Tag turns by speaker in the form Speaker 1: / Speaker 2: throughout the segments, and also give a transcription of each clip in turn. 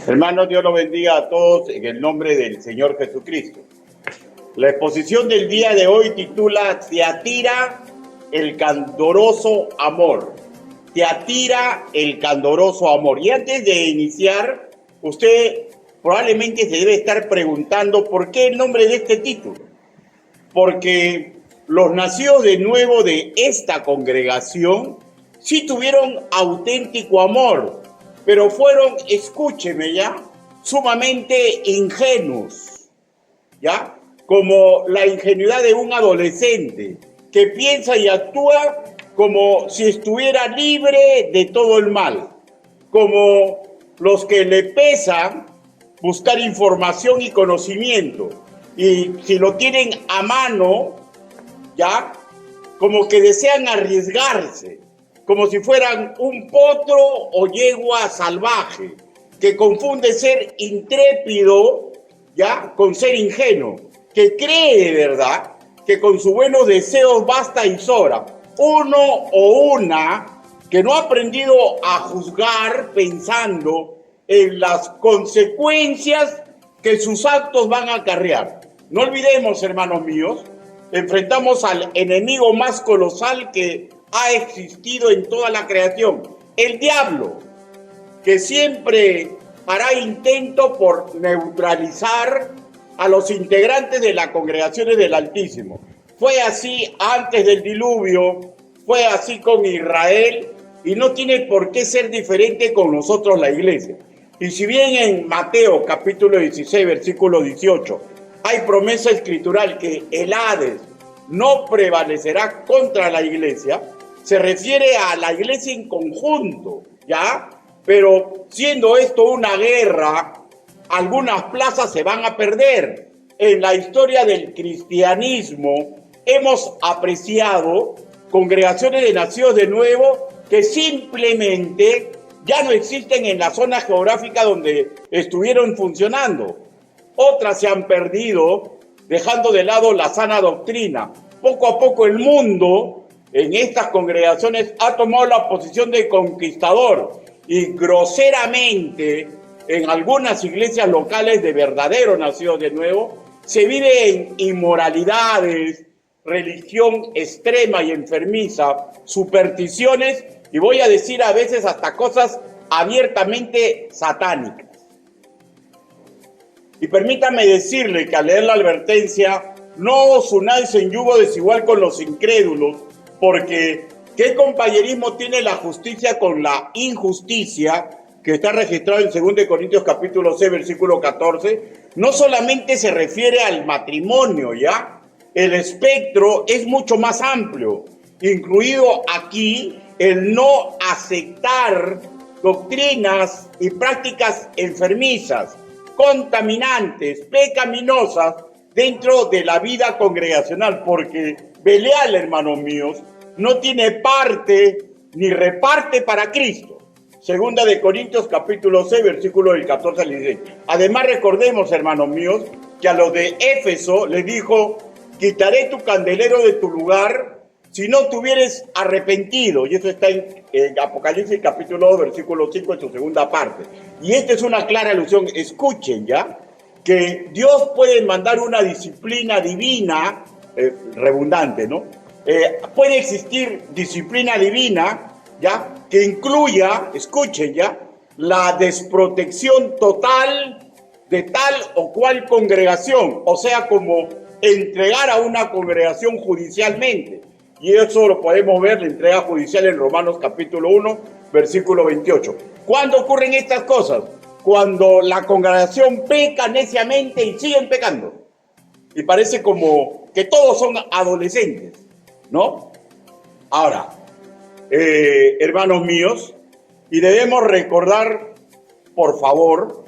Speaker 1: Hermanos, Dios los bendiga a todos en el nombre del Señor Jesucristo. La exposición del día de hoy titula Tiatira, el candoroso amor. Tiatira, el candoroso amor. Y antes de iniciar, usted probablemente se debe estar preguntando por qué el nombre de este título. Porque los nacidos de nuevo de esta congregación sí tuvieron auténtico amor, pero fueron, escúcheme ya, sumamente ingenuos, ¿ya? Como la ingenuidad de un adolescente que piensa y actúa como si estuviera libre de todo el mal, como los que le pesan buscar información y conocimiento, y si lo tienen a mano, ¿ya? Como que desean arriesgarse, como si fueran un potro o yegua salvaje, que confunde ser intrépido, ¿ya?, con ser ingenuo, que cree de verdad que con sus buenos deseos basta y sobra. Uno o una que no ha aprendido a juzgar pensando en las consecuencias que sus actos van a acarrear. No olvidemos, hermanos míos, enfrentamos al enemigo más colosal que ha existido en toda la creación, el diablo, que siempre hará intento por neutralizar a los integrantes de las congregaciones del Altísimo. Fue así antes del diluvio, fue así con Israel y no tiene por qué ser diferente con nosotros la iglesia. Y si bien en Mateo capítulo 16, versículo 18, hay promesa escritural que el Hades no prevalecerá contra la iglesia, se refiere a la iglesia en conjunto, ¿ya? Pero siendo esto una guerra, algunas plazas se van a perder. En la historia del cristianismo hemos apreciado congregaciones de nacidos de nuevo que simplemente ya no existen en la zona geográfica donde estuvieron funcionando. Otras se han perdido, dejando de lado la sana doctrina. Poco a poco el mundo en estas congregaciones ha tomado la posición de conquistador y groseramente en algunas iglesias locales de verdaderos nacidos de nuevo se vive en inmoralidades, religión extrema y enfermiza, supersticiones y voy a decir a veces hasta cosas abiertamente satánicas. Y permítame decirle que al leer la advertencia, no os unáis en yugo desigual con los incrédulos, porque ¿qué compañerismo tiene la justicia con la injusticia? Que está registrado en 2 Corintios capítulo 6, versículo 14, no solamente se refiere al matrimonio, ¿ya? El espectro es mucho más amplio, incluido aquí el no aceptar doctrinas y prácticas enfermizas, contaminantes, pecaminosas dentro de la vida congregacional, porque Belial, hermanos míos, no tiene parte ni reparte para Cristo. 2 Corintios capítulo 6, versículo del 14 al 16. Además recordemos, hermanos míos, que a los de Éfeso les dijo, quitaré tu candelero de tu lugar si no te hubieres arrepentido. Y eso está en Apocalipsis capítulo 2, versículo 5 en su segunda parte. Y esta es una clara alusión, escuchen ya, que Dios puede mandar una disciplina divina, redundante, ¿no? Puede existir disciplina divina, ¿ya?, que incluya, escuchen ya, la desprotección total de tal o cual congregación, o sea, como entregar a una congregación judicialmente. Y eso lo podemos ver, la entrega judicial en Romanos capítulo 1, versículo 28. ¿Cuándo ocurren estas cosas? Cuando la congregación peca neciamente y siguen pecando. Y parece como que todos son adolescentes, ¿no? Ahora, hermanos míos, y debemos recordar, por favor,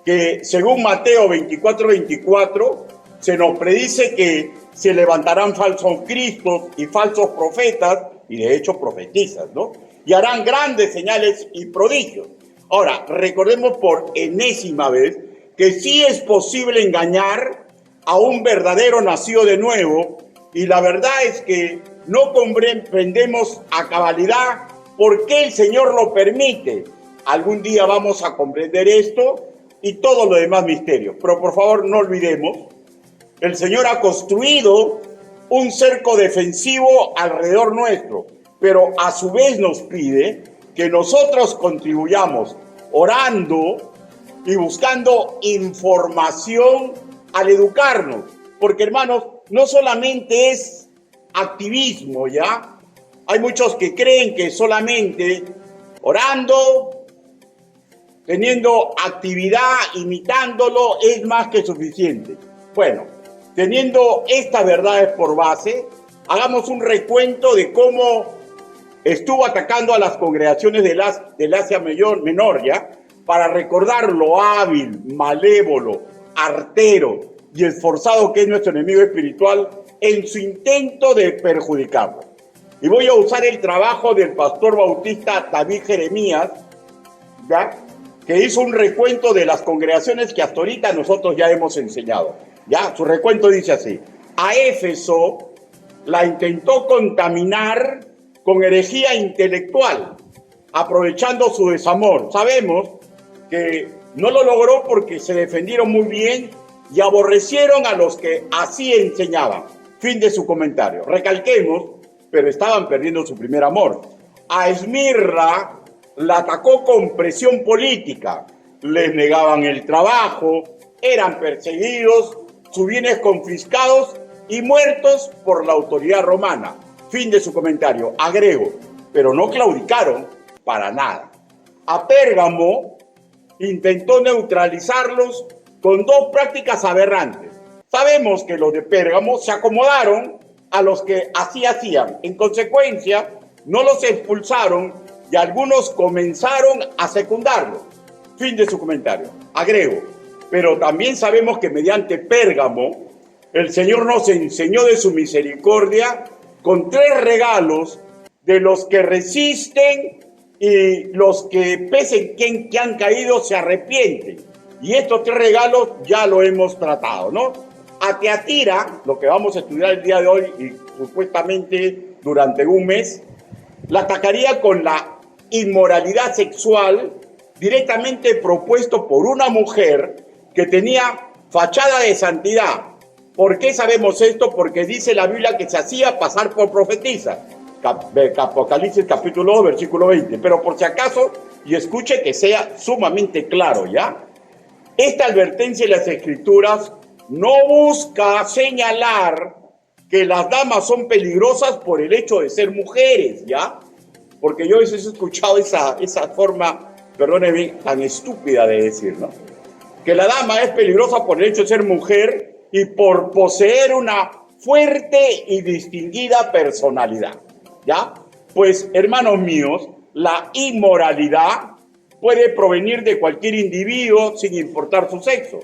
Speaker 1: que según Mateo 24, 24, se nos predice que se levantarán falsos cristos y falsos profetas, y de hecho profetizan, ¿no? Y harán grandes señales y prodigios. Ahora, recordemos por enésima vez que sí es posible engañar a un verdadero nacido de nuevo, y la verdad es que no comprendemos a cabalidad por qué el Señor lo permite. algún día vamos a comprender esto y todo lo demás misterios. Pero por favor no olvidemos, el Señor ha construido un cerco defensivo alrededor nuestro, pero a su vez nos pide que nosotros contribuyamos orando y buscando información al educarnos. Porque, hermanos, no solamente es activismo, ¿ya? Hay muchos que creen que solamente orando, teniendo actividad, imitándolo, es más que suficiente. Bueno, teniendo estas verdades por base, hagamos un recuento de cómo estuvo atacando a las congregaciones del Asia Menor, ¿ya? Para recordar lo hábil, malévolo, artero y esforzado que es nuestro enemigo espiritual en su intento de perjudicarlo. Y voy a usar el trabajo del pastor bautista David Jeremías, ¿ya? Que hizo un recuento de las congregaciones que hasta ahorita nosotros ya hemos enseñado. ¿Ya? Su recuento dice así: a Éfeso la intentó contaminar con herejía intelectual, aprovechando su desamor. Sabemos que no lo logró porque se defendieron muy bien y aborrecieron a los que así enseñaban. Fin de su comentario. Recalquemos, pero estaban perdiendo su primer amor. A Esmirna la atacó con presión política. Les negaban el trabajo, eran perseguidos, sus bienes confiscados y muertos por la autoridad romana. Fin de su comentario. Agrego, pero no claudicaron para nada. A Pérgamo intentó neutralizarlos con dos prácticas aberrantes. Sabemos que los de Pérgamo se acomodaron a los que así hacían. En consecuencia, no los expulsaron y algunos comenzaron a secundarlos. Fin de su comentario. Agrego, pero también sabemos que mediante Pérgamo el Señor nos enseñó de su misericordia con 3 regalos de los que resisten y los que pese en que han caído se arrepienten. Y estos 3 regalos ya lo hemos tratado, ¿no? A Tiatira, lo que vamos a estudiar el día de hoy y supuestamente durante un mes, la atacaría con la inmoralidad sexual directamente propuesto por una mujer que tenía fachada de santidad. ¿Por qué sabemos esto? Porque dice la Biblia que se hacía pasar por profetisa. Apocalipsis capítulo 2, versículo 20. Pero por si acaso, y escuche que sea sumamente claro, ¿ya? Esta advertencia en las Escrituras no busca señalar que las damas son peligrosas por el hecho de ser mujeres, ¿ya? Porque yo a veces he escuchado esa forma, perdóneme, tan estúpida de decir, ¿no? Que la dama es peligrosa por el hecho de ser mujer y por poseer una fuerte y distinguida personalidad, ¿ya? Pues, hermanos míos, la inmoralidad puede provenir de cualquier individuo sin importar su sexo,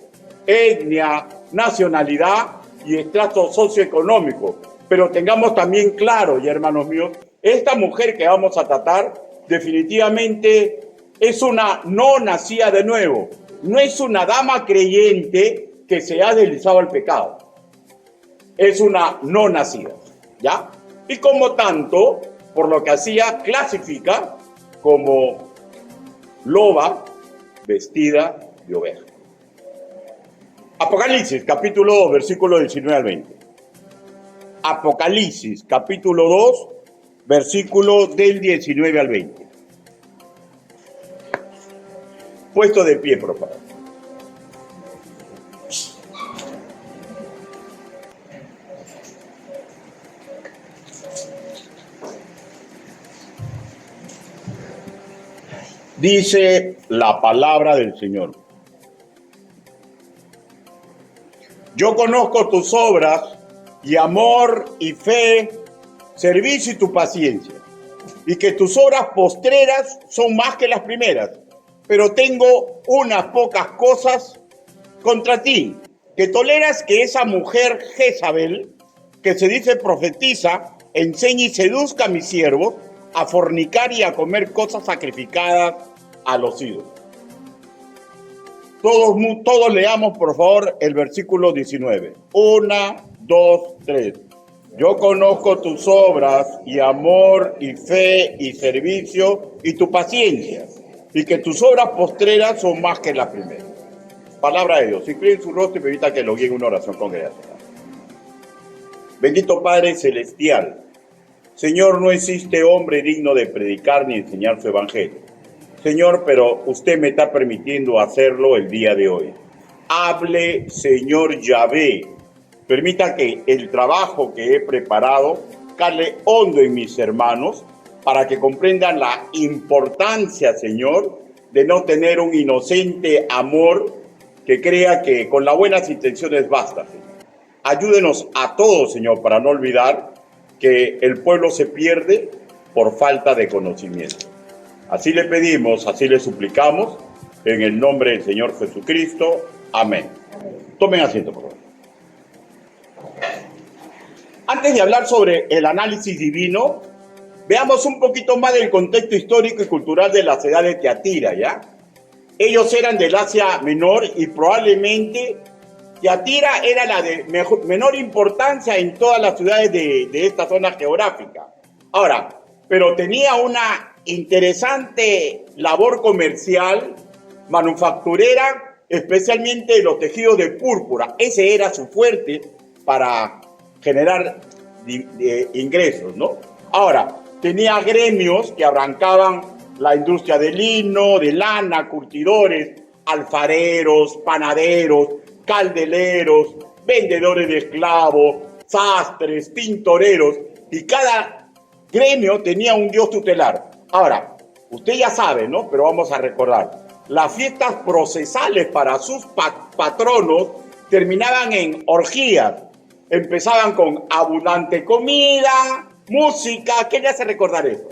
Speaker 1: etnia, nacionalidad y estrato socioeconómico. Pero tengamos también claro, y hermanos míos, esta mujer que vamos a tratar definitivamente es una no nacida de nuevo, no es una dama creyente que se ha deslizado al pecado, es una no nacida, ¿ya? Y como tanto, por lo que hacía, clasifica como loba vestida de oveja. Apocalipsis, capítulo 2, versículo 19 al 20. Apocalipsis, capítulo 2, versículo del 19 al 20. Puesto de pie, por favor. Dice la palabra del Señor: yo conozco tus obras y amor y fe, servicio y tu paciencia, y que tus obras postreras son más que las primeras, pero tengo unas pocas cosas contra ti, que toleras que esa mujer Jezabel, que se dice profetiza, enseñe y seduzca a mis siervos a fornicar y a comer cosas sacrificadas a los ídolos. Todos leamos, por favor, el versículo 19. 1, 2, 3. Yo conozco tus obras y amor y fe y servicio y tu paciencia, y que tus obras postreras son más que las primeras. Palabra de Dios. Inclinen su rostro y permita que lo guíe en una oración congregacional. Bendito Padre Celestial, Señor, no existe hombre digno de predicar ni enseñar su evangelio. Señor, pero usted me está permitiendo hacerlo el día de hoy. Hable, Señor Yahvé. Permita que el trabajo que he preparado cale hondo en mis hermanos para que comprendan la importancia, Señor, de no tener un inocente amor que crea que con las buenas intenciones basta, Señor. Ayúdenos a todos, Señor, para no olvidar que el pueblo se pierde por falta de conocimiento. Así le pedimos, así le suplicamos, en el nombre del Señor Jesucristo. Amén. Tomen asiento, por favor. Antes de hablar sobre el análisis divino, veamos un poquito más del contexto histórico y cultural de la ciudad de Tiatira, ¿ya? Ellos eran del Asia Menor y probablemente Tiatira era la de menor importancia en todas las ciudades de esta zona geográfica. Ahora, pero tenía una interesante labor comercial, manufacturera, especialmente los tejidos de púrpura. Ese era su fuerte para generar ingresos, ¿no? Ahora, tenía gremios que arrancaban la industria del lino, de lana, curtidores, alfareros, panaderos, caldeleros, vendedores de esclavos, sastres, tintoreros, y cada gremio tenía un dios tutelar. Ahora, usted ya sabe, ¿no? Pero vamos a recordar, las fiestas procesales para sus patronos terminaban en orgías. Empezaban con abundante comida, música. ¿Quién le hace recordar eso?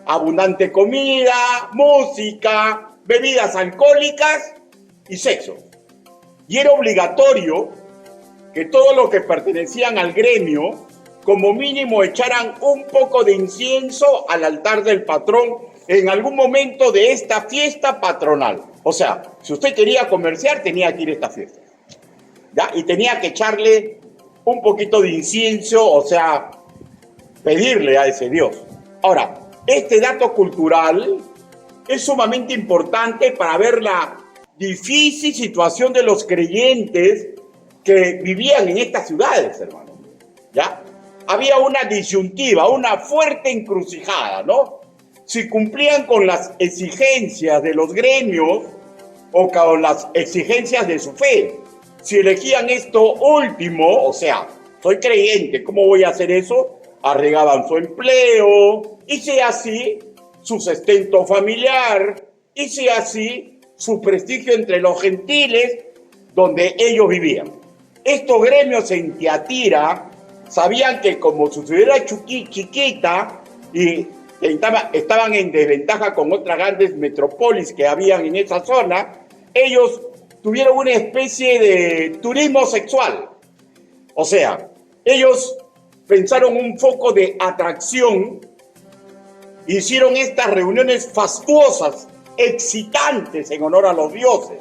Speaker 1: Abundante comida, música, bebidas alcohólicas y sexo. Y era obligatorio que todos los que pertenecían al gremio, como mínimo, echaran un poco de incienso al altar del patrón en algún momento de esta fiesta patronal. O sea, si usted quería comerciar, tenía que ir a esta fiesta, ¿ya? Y tenía que echarle un poquito de incienso, o sea, pedirle a ese Dios. Ahora, este dato cultural es sumamente importante para ver la difícil situación de los creyentes que vivían en estas ciudades, hermano, ¿ya? Había una disyuntiva, una fuerte encrucijada, ¿no? Si cumplían con las exigencias de los gremios o con las exigencias de su fe. Si elegían esto último, o sea, soy creyente, ¿cómo voy a hacer eso? Arriesgaban su empleo, y si así, su sustento familiar, y si así, su prestigio entre los gentiles donde ellos vivían. Estos gremios en Tiatira sabían que como su ciudad era chiquita y estaban en desventaja con otras grandes metrópolis que habían en esa zona, ellos tuvieron una especie de turismo sexual. O sea, ellos pensaron un foco de atracción, hicieron estas reuniones fastuosas, excitantes en honor a los dioses,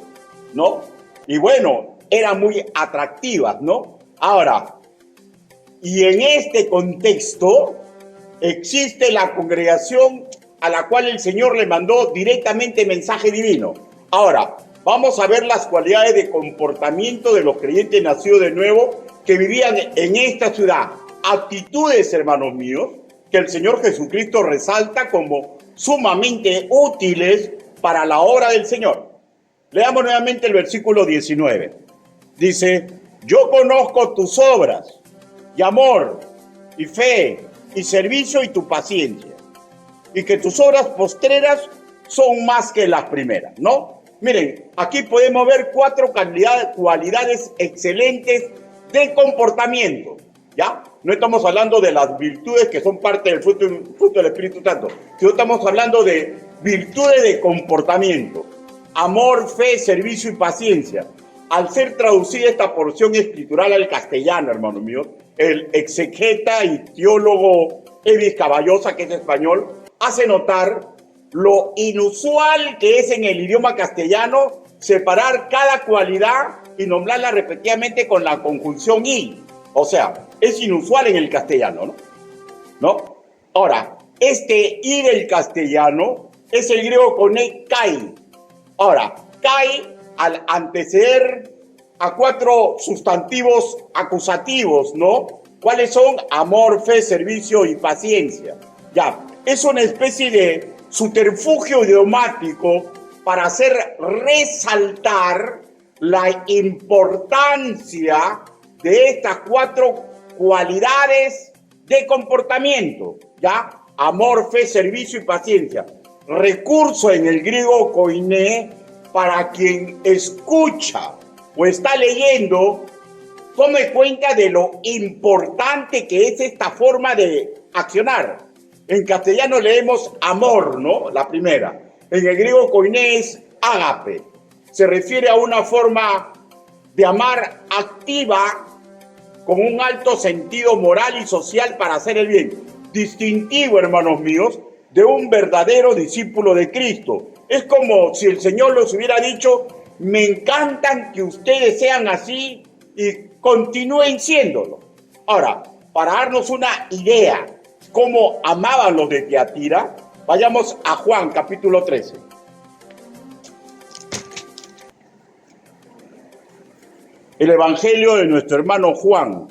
Speaker 1: ¿no? Y bueno, eran muy atractivas, ¿no? Ahora, y en este contexto existe la congregación a la cual el Señor le mandó directamente mensaje divino. Ahora, vamos a ver las cualidades de comportamiento de los creyentes nacidos de nuevo que vivían en esta ciudad. Actitudes, hermanos míos, que el Señor Jesucristo resalta como sumamente útiles para la obra del Señor. Leamos nuevamente el versículo 19. Dice, yo conozco tus obras, y amor, y fe, y servicio, y tu paciencia, y que tus obras postreras son más que las primeras, ¿no? Miren, aquí podemos ver 4 cualidades excelentes de comportamiento, ¿ya? No estamos hablando de las virtudes que son parte del fruto del Espíritu Santo, sino estamos hablando de virtudes de comportamiento. Amor, fe, servicio y paciencia. Al ser traducida esta porción escritural al castellano, hermano mío, el exegeta y teólogo Evis Caballosa, que es español, hace notar lo inusual que es en el idioma castellano separar cada cualidad y nombrarla repetidamente con la conjunción y. O sea, es inusual en el castellano, ¿no? Ahora, este y del castellano es el griego koine kai. Ahora, kai, al anteceder a 4 sustantivos acusativos, ¿no? ¿Cuáles son? Amor, fe, servicio y paciencia. Ya, es una especie de subterfugio idiomático para hacer resaltar la importancia de estas 4 cualidades de comportamiento, ¿ya? Amor, fe, servicio y paciencia. Recurso en el griego koiné para quien escucha o está leyendo, tome cuenta de lo importante que es esta forma de accionar. En castellano leemos amor, ¿no? La primera. En el griego koiné es ágape. Se refiere a una forma de amar activa con un alto sentido moral y social para hacer el bien. Distintivo, hermanos míos, de un verdadero discípulo de Cristo. Es como si el Señor les hubiera dicho: me encantan que ustedes sean así y continúen siéndolo. Ahora, para darnos una idea cómo amaban los de Tiatira, vayamos a Juan capítulo 13. El Evangelio de nuestro hermano Juan,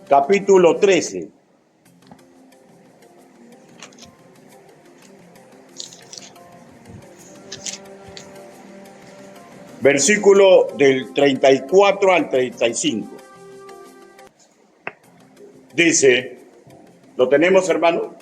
Speaker 1: capítulo 13. Versículo del 34 al 35. Dice, ¿lo tenemos, hermano?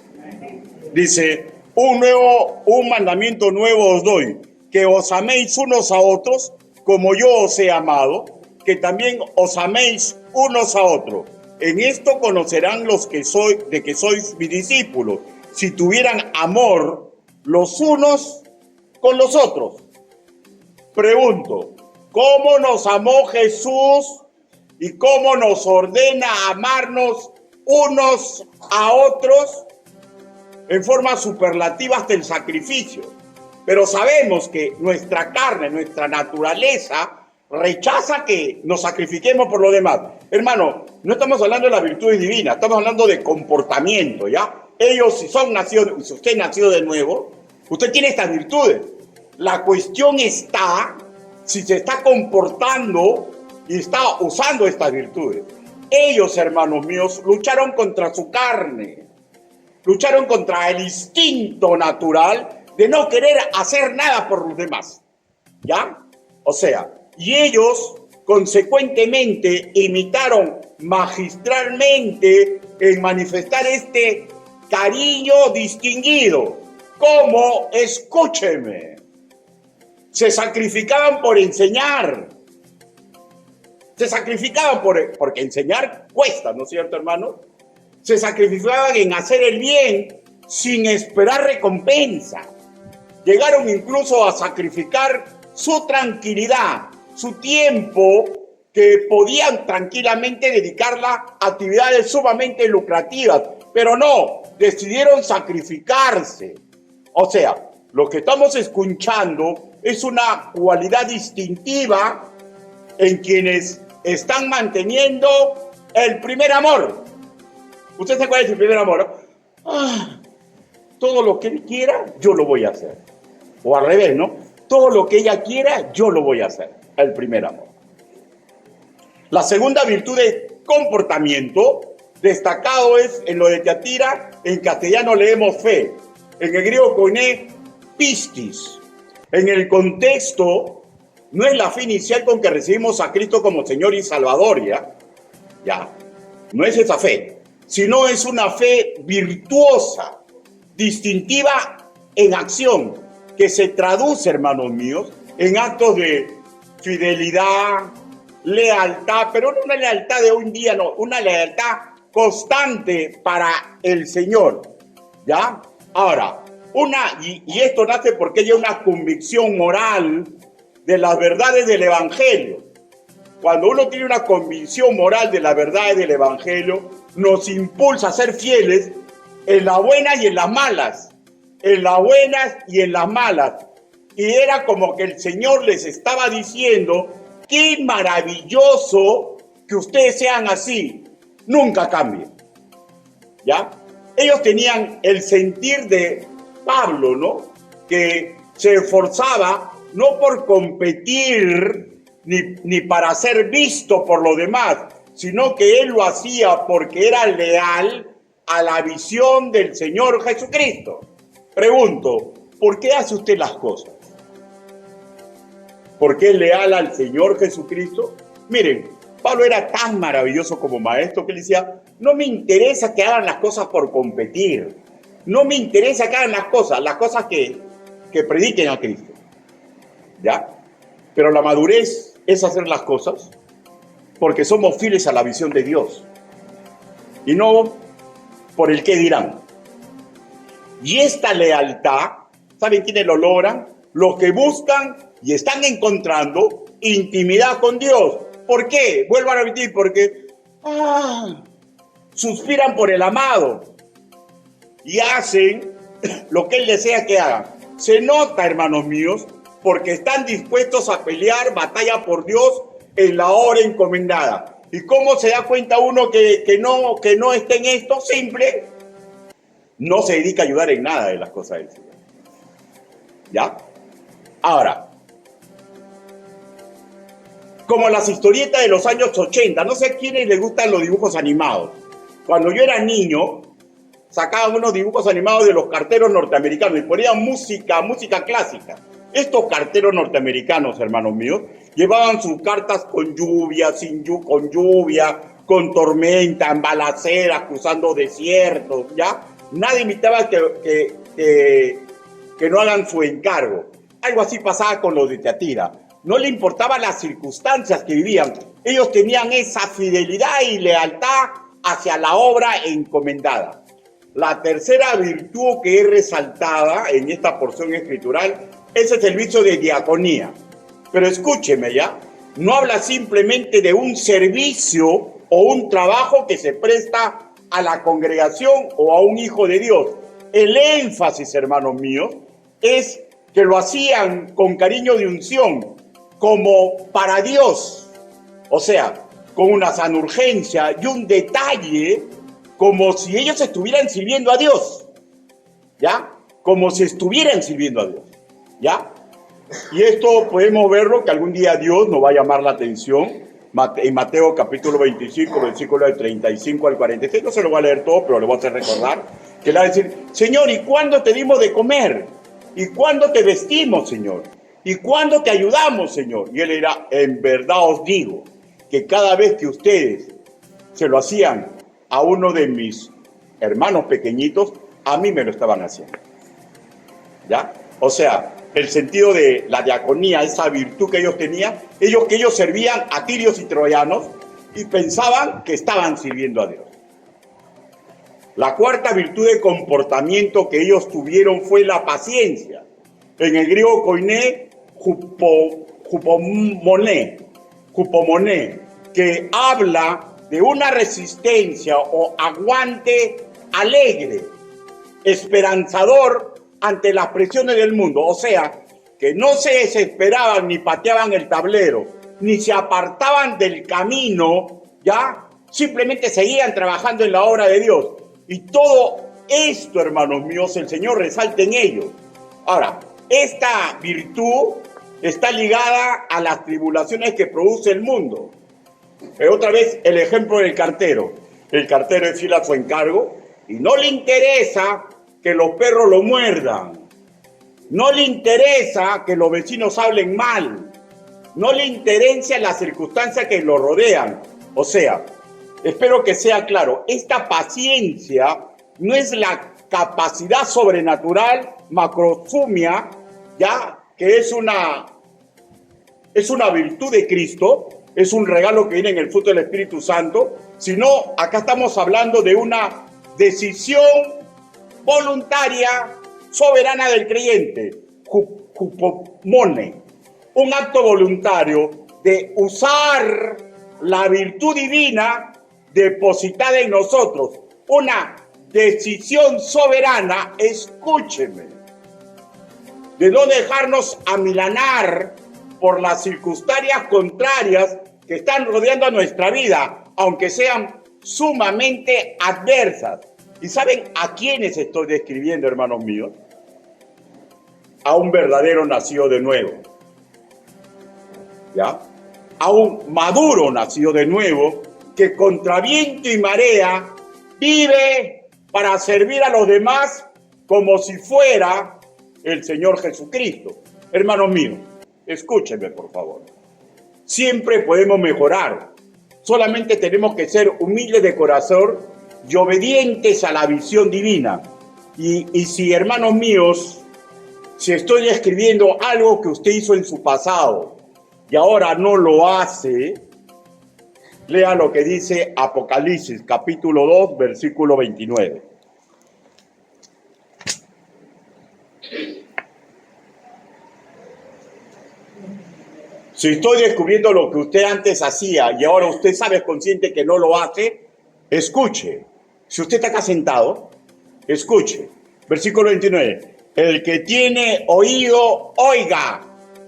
Speaker 1: Dice, un mandamiento nuevo os doy, que os améis unos a otros, como yo os he amado, que también os améis unos a otros. En esto conocerán los que de que sois mis discípulos, si tuvieran amor los unos con los otros. Pregunto, ¿cómo nos amó Jesús y cómo nos ordena amarnos unos a otros? En forma superlativa hasta el sacrificio. Pero sabemos que nuestra carne, nuestra naturaleza, rechaza que nos sacrifiquemos por los demás. Hermano, no estamos hablando de las virtudes divinas, estamos hablando de comportamiento, ¿ya? Ellos, si usted nació de nuevo, usted tiene estas virtudes. La cuestión está si se está comportando y está usando estas virtudes. Ellos, hermanos míos, lucharon contra su carne, lucharon contra el instinto natural de no querer hacer nada por los demás, ¿ya? O sea, y ellos consecuentemente imitaron magistralmente en manifestar este cariño distinguido. ¿Cómo? Escúcheme. Se sacrificaban por enseñar. Se sacrificaban porque enseñar cuesta, ¿no es cierto, hermano? Se sacrificaban en hacer el bien sin esperar recompensa. Llegaron incluso a sacrificar su tranquilidad, su tiempo, que podían tranquilamente dedicarla a actividades sumamente lucrativas, pero no, decidieron sacrificarse. O sea, lo que estamos escuchando es una cualidad distintiva en quienes están manteniendo el primer amor. ¿Usted sabe cuál es el primer amor? Todo lo que él quiera, yo lo voy a hacer. O al revés, ¿no? Todo lo que ella quiera, yo lo voy a hacer. El primer amor. La segunda virtud de comportamiento destacado es en lo de Tiatira. En castellano leemos fe. En el griego koiné, pistis. En el contexto, no es la fe inicial con que recibimos a Cristo como Señor y Salvador, ¿ya? No es esa fe, sino es una fe virtuosa, distintiva en acción, que se traduce, hermanos míos, en actos de fidelidad, lealtad, pero no una lealtad de un día, no, una lealtad constante para el Señor, ¿ya? Ahora, y esto nace porque hay una convicción moral de las verdades del Evangelio. Cuando uno tiene una convicción moral de las verdades del Evangelio, nos impulsa a ser fieles en las buenas y en las malas, en las buenas y en las malas. Y era como que el Señor les estaba diciendo: qué maravilloso que ustedes sean así, nunca cambien, ¿ya? Ellos tenían el sentir de Pablo, ¿no? Que se esforzaba no por competir ni para ser visto por los demás, sino que él lo hacía porque era leal a la visión del Señor Jesucristo. Pregunto, ¿por qué hace usted las cosas? ¿Por qué es leal al Señor Jesucristo? Miren, Pablo era tan maravilloso como maestro que le decía, no me interesa que hagan las cosas por competir, no me interesa que hagan las cosas que prediquen a Cristo, ¿ya? Pero la madurez es hacer las cosas porque somos fieles a la visión de Dios y no por el qué dirán. Y esta lealtad, ¿saben quiénes lo logran? Los que buscan y están encontrando intimidad con Dios. ¿Por qué? Vuelvo a repetir, porque suspiran por el amado y hacen lo que Él desea que hagan. Se nota, hermanos míos, porque están dispuestos a pelear batalla por Dios en la hora encomendada. ¿Y cómo se da cuenta uno que no está en esto? Simple, no se dedica a ayudar en nada de las cosas del Señor. ¿Ya? Ahora, como las historietas de los años 80, no sé a quiénes les gustan los dibujos animados. Cuando yo era niño, sacaban unos dibujos animados de los carteros norteamericanos y ponían música clásica. Estos carteros norteamericanos, hermanos míos, llevaban sus cartas con lluvia, con lluvia, con tormenta, en balaceras, cruzando desiertos, ¿ya? Nadie invitaba que no hagan su encargo. Algo así pasaba con los de Tiatira. No le importaban las circunstancias que vivían. Ellos tenían esa fidelidad y lealtad hacia la obra encomendada. La tercera virtud que es resaltada en esta porción escritural es el servicio de diaconía. Pero escúcheme ya, no habla simplemente de un servicio o un trabajo que se presta a la congregación o a un hijo de Dios. El énfasis, hermanos míos, es que lo hacían con cariño de unción, como para Dios, o sea, con una sana urgencia y un detalle, como si ellos estuvieran sirviendo a Dios, ¿ya? Como si estuvieran sirviendo a Dios, ¿ya? Y esto podemos verlo que algún día Dios nos va a llamar la atención, en Mateo capítulo 25, versículo del 35 al 46, no se lo voy a leer todo, pero le voy a hacer recordar, que le va a decir, Señor, ¿y cuándo te dimos de comer? ¿Y cuándo te vestimos, Señor? ¿Y cuándo te ayudamos, Señor? Y él dirá, en verdad os digo, que cada vez que ustedes se lo hacían a uno de mis hermanos pequeñitos, a mí me lo estaban haciendo. ¿Ya? O sea, el sentido de la diaconía, esa virtud que ellos tenían, que ellos servían a tirios y troyanos y pensaban que estaban sirviendo a Dios. La cuarta virtud de comportamiento que ellos tuvieron fue la paciencia. En el griego koiné, jupomoné, que habla de una resistencia o aguante alegre, esperanzador ante las presiones del mundo. O sea, que no se desesperaban ni pateaban el tablero, ni se apartaban del camino, ¿ya? Simplemente seguían trabajando en la obra de Dios. Y todo esto, hermanos míos, el Señor resalta en ellos. Ahora, esta virtud está ligada a las tribulaciones que produce el mundo. Otra vez, el ejemplo del cartero. El cartero es fiel a su encargo y no le interesa que los perros lo muerdan. No le interesa que los vecinos hablen mal. No le interesa las circunstancias que lo rodean. O sea, espero que sea claro, esta paciencia no es la capacidad sobrenatural, macrosumia, ya que es una virtud de Cristo, es un regalo que viene en el fruto del Espíritu Santo, sino acá estamos hablando de una decisión voluntaria, soberana del creyente, jupomone, un acto voluntario de usar la virtud divina depositada en nosotros, una decisión soberana, escúcheme, de no dejarnos amilanar por las circunstancias contrarias que están rodeando a nuestra vida, aunque sean sumamente adversas. ¿Y saben a quiénes estoy describiendo, hermanos míos? a un verdadero nacido de nuevo, ¿ya? A un maduro nacido de nuevo que contra viento y marea vive para servir a los demás como si fuera el Señor Jesucristo. Hermanos míos, escúchenme por favor. Siempre podemos mejorar. Solamente tenemos que ser humildes de corazón y obedientes a la visión divina. Y si, hermanos míos, si estoy escribiendo algo que usted hizo en su pasado y ahora no lo hace, lea lo que dice Apocalipsis, capítulo 2, versículo 29. Si estoy descubriendo lo que usted antes hacía y ahora usted sabe, es consciente que no lo hace, escuche. Si usted está acá sentado, escuche. Versículo 29. El que tiene oído, oiga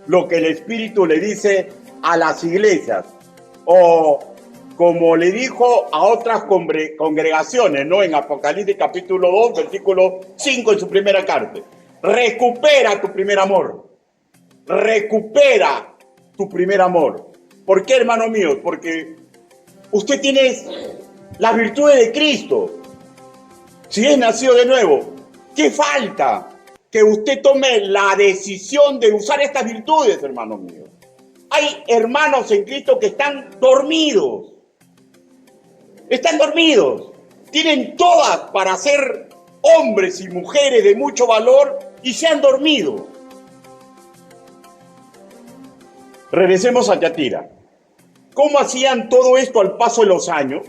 Speaker 1: lo que el Espíritu le dice a las iglesias. O como le dijo a otras congregaciones, ¿no? En Apocalipsis capítulo 2, versículo 5 en su primera carta. Recupera tu primer amor. Recupera tu primer amor. ¿Por qué, hermano mío? Porque usted tiene las virtudes de Cristo. Si es nacido de nuevo, ¿qué falta? Que usted tome la decisión de usar estas virtudes, hermano mío. Hay hermanos en Cristo que están dormidos. Están dormidos. Tienen todas para ser hombres y mujeres de mucho valor y se han dormido. Regresemos a Tiatira. ¿Cómo hacían todo esto al paso de los años?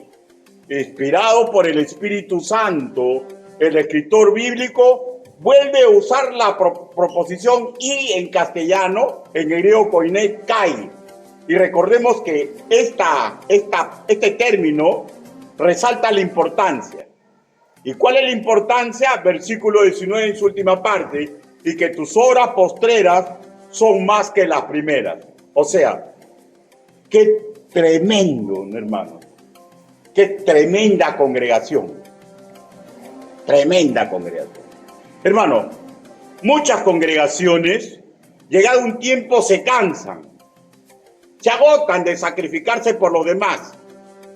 Speaker 1: Inspirado por el Espíritu Santo, el escritor bíblico vuelve a usar la proposición y en castellano, en griego koiné kai. Y recordemos que este término resalta la importancia. ¿Y cuál es la importancia? Versículo 19 en su última parte, y que tus obras postreras son más que las primeras. O sea, qué tremendo, hermano. Qué tremenda congregación. Tremenda congregación. Hermano, muchas congregaciones, llegado un tiempo, se cansan. Se agotan de sacrificarse por los demás.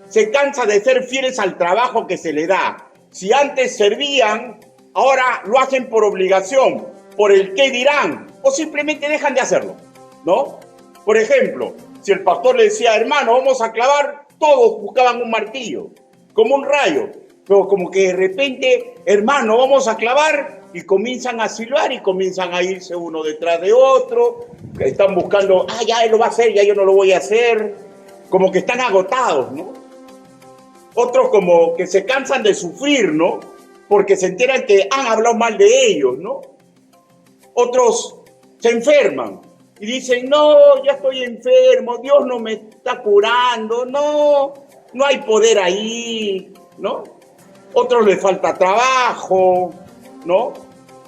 Speaker 1: Se cansan de ser fieles al trabajo que se le da. Si antes servían, ahora lo hacen por obligación, por el qué dirán, o simplemente dejan de hacerlo, ¿no? Por ejemplo, si el pastor le decía, hermano, vamos a clavar, todos buscaban un martillo, como un rayo, pero como que de repente, hermano, vamos a clavar, y comienzan a silbar y comienzan a irse uno detrás de otro, están buscando, ya él lo va a hacer, ya yo no lo voy a hacer, como que están agotados, ¿no? Otros como que se cansan de sufrir, ¿no? Porque se enteran que han hablado mal de ellos, ¿no? Otros se enferman y dicen, no, ya estoy enfermo, Dios no me está curando, no hay poder ahí, ¿no? Otros les falta trabajo, ¿no?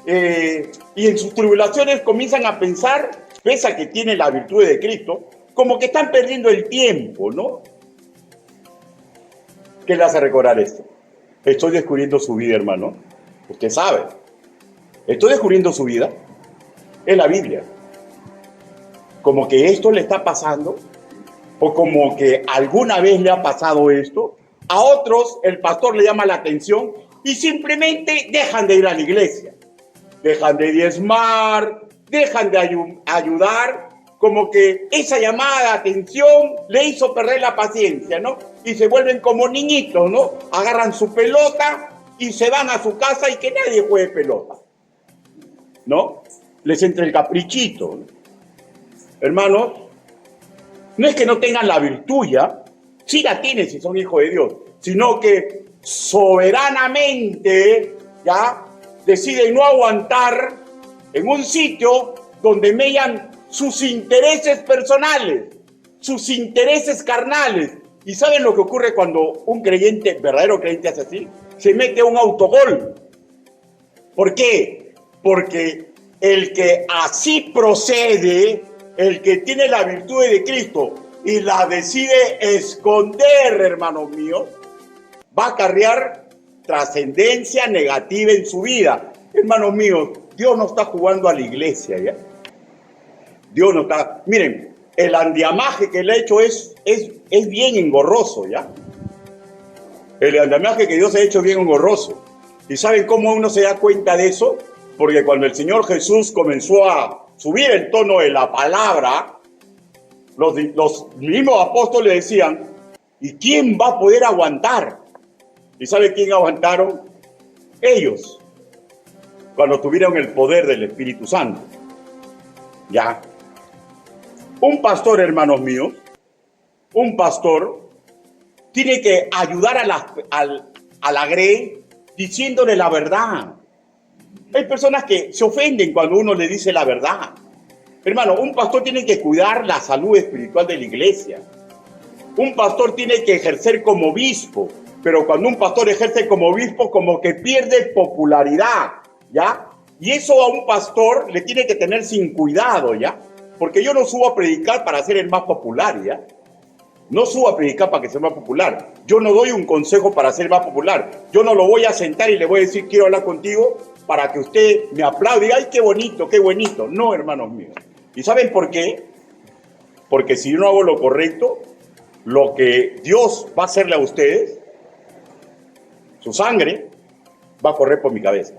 Speaker 1: Y en sus tribulaciones comienzan a pensar, pese a que tienen la virtud de Cristo, como que están perdiendo el tiempo, ¿no? ¿Qué le hace recordar esto? Estoy descubriendo su vida, hermano. Usted sabe. Estoy descubriendo su vida. Es la Biblia. Como que esto le está pasando, o como que alguna vez le ha pasado esto. A otros el pastor le llama la atención y simplemente dejan de ir a la iglesia. Dejan de diezmar, dejan de ayudar, como que esa llamada de atención le hizo perder la paciencia, ¿no? Y se vuelven como niñitos, ¿no? Agarran su pelota y se van a su casa y que nadie juegue pelota, ¿no? Les entra el caprichito, ¿no? Hermanos, no es que no tengan la virtud ya, sí la tienen si son hijos de Dios, sino que soberanamente ya deciden no aguantar en un sitio donde mellan sus intereses personales, sus intereses carnales. ¿Y saben lo que ocurre cuando un creyente, verdadero creyente, hace así? Se mete a un autogol. ¿Por qué? Porque el que así procede, el que tiene la virtud de Cristo y la decide esconder, hermanos míos, va a acarrear trascendencia negativa en su vida. Hermanos míos, Dios no está jugando a la iglesia, ¿ya? Dios no está... Miren, el andamiaje que le ha hecho es bien engorroso, ¿ya? El andamiaje que Dios ha hecho es bien engorroso. ¿Y saben cómo uno se da cuenta de eso? Porque cuando el Señor Jesús comenzó a subir el tono de la palabra, los mismos apóstoles decían, ¿y quién va a poder aguantar? ¿Y sabe quién aguantaron? Ellos, cuando tuvieron el poder del Espíritu Santo. ¿Ya? Un pastor, hermanos míos, un pastor tiene que ayudar a la grey diciéndole la verdad. Hay personas que se ofenden cuando uno le dice la verdad. Hermano, un pastor tiene que cuidar la salud espiritual de la iglesia. Un pastor tiene que ejercer como obispo, pero cuando un pastor ejerce como obispo, como que pierde popularidad, ¿ya? Y eso a un pastor le tiene que tener sin cuidado, ¿ya? Porque yo no subo a predicar para ser el más popular, ¿ya? No subo a predicar para que sea más popular. Yo no doy un consejo para ser más popular. Yo no lo voy a sentar y le voy a decir, quiero hablar contigo para que usted me aplaude. ¡Ay, qué bonito, qué bonito! No, hermanos míos. ¿Y saben por qué? Porque si yo no hago lo correcto, lo que Dios va a hacerle a ustedes, su sangre, va a correr por mi cabeza.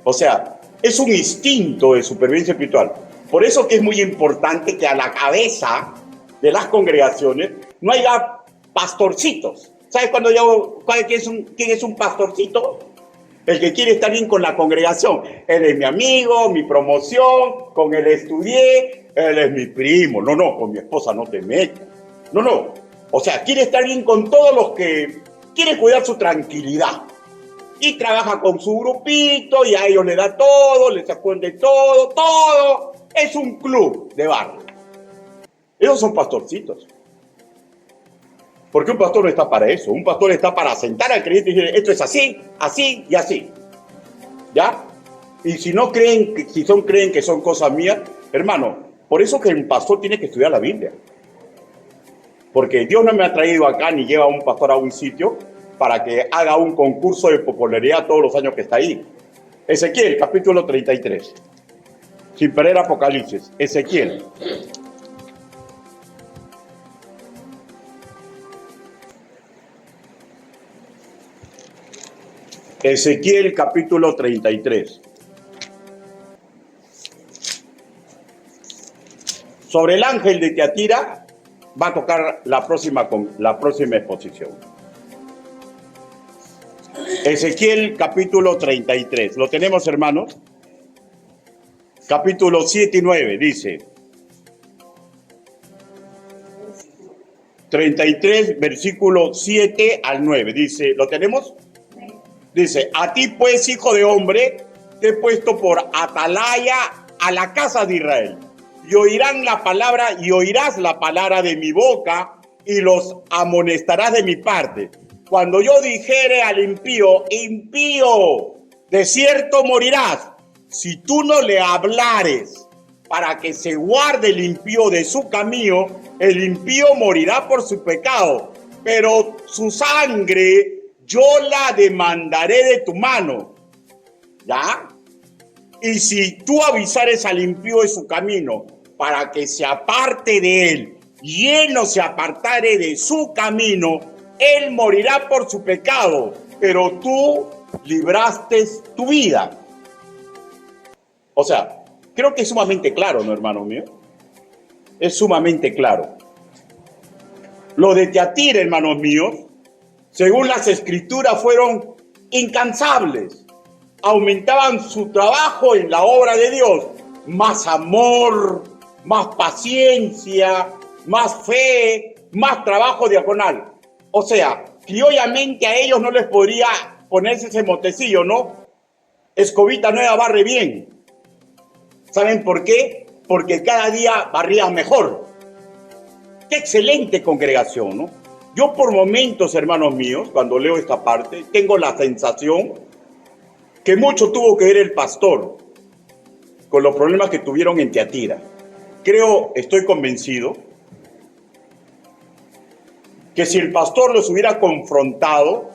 Speaker 1: O sea, es un instinto de supervivencia espiritual. Por eso que es muy importante que a la cabeza de las congregaciones no haya pastorcitos. ¿Sabes cuando yo, quién es un pastorcito? El que quiere estar bien con la congregación. Él es mi amigo, mi promoción, con él estudié, él es mi primo. No, con mi esposa no te metas. No. O sea, quiere estar bien con todos los que quiere cuidar su tranquilidad. Y trabaja con su grupito y a ellos le da todo, les esconde todo. Es un club de barrio. Esos son pastorcitos. Porque un pastor no está para eso. Un pastor está para sentar al creyente y decir, esto es así, así y así. ¿Ya? Y si no creen, creen que son cosas mías, hermano, por eso que el pastor tiene que estudiar la Biblia. Porque Dios no me ha traído acá ni lleva a un pastor a un sitio para que haga un concurso de popularidad todos los años que está ahí. Ezequiel, capítulo 33. Sin perder Apocalipsis. Ezequiel. Ezequiel, capítulo 33. Sobre el ángel de Tiatira va a tocar la próxima exposición. Ezequiel, capítulo 33. ¿Lo tenemos, hermanos? Capítulo 7 y 9, dice. 33, versículo 7 al 9. Dice, ¿lo tenemos? Dice, a ti pues, hijo de hombre, te he puesto por atalaya a la casa de Israel. Y oirás la palabra de mi boca, y los amonestarás de mi parte. Cuando yo dijere al impío, impío, de cierto morirás, si tú no le hablares para que se guarde el impío de su camino, el impío morirá por su pecado, pero su sangre yo la demandaré de tu mano. ¿Ya? Y si tú avisares al impío de su camino para que se aparte de él, y él no se apartare de su camino, él morirá por su pecado, pero tú libraste tu vida. O sea, creo que es sumamente claro, ¿no, hermano mío? Es sumamente claro. Lo de Tiatira, hermanos míos, según las escrituras, fueron incansables. Aumentaban su trabajo en la obra de Dios. Más amor, más paciencia, más fe, más trabajo diaconal. O sea, criollamente a ellos no les podría ponerse ese motecillo, ¿no? Escobita nueva barre bien. ¿Saben por qué? Porque cada día barrían mejor. Qué excelente congregación, ¿no? Yo por momentos, hermanos míos, cuando leo esta parte, tengo la sensación que mucho tuvo que ver el pastor con los problemas que tuvieron en Tiatira. Estoy convencido, que si el pastor los hubiera confrontado,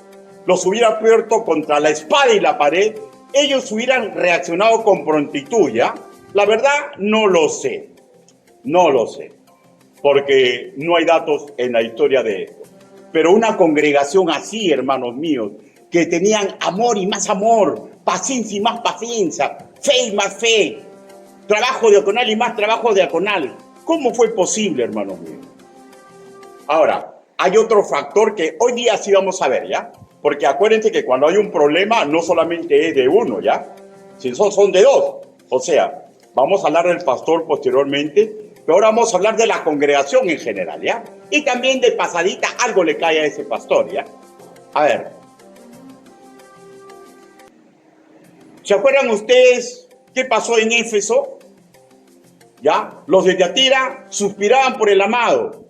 Speaker 1: los hubiera puesto contra la espada y la pared, ellos hubieran reaccionado con prontitud, ¿ya? La verdad, no lo sé. No lo sé. Porque no hay datos en la historia de esto. Pero una congregación así, hermanos míos, que tenían amor y más amor, paciencia y más paciencia, fe y más fe, trabajo diaconal y más trabajo diaconal. ¿Cómo fue posible, hermanos míos? Ahora, hay otro factor que hoy día sí vamos a ver, ¿ya? Porque acuérdense que cuando hay un problema no solamente es de uno, ¿ya? Si son de dos. O sea, vamos a hablar del pastor posteriormente, pero ahora vamos a hablar de la congregación en general, ¿ya? Y también de pasadita algo le cae a ese pastor, ¿ya? A ver. ¿Se acuerdan ustedes qué pasó en Éfeso? ¿Ya? Los de Tiatira suspiraban por el amado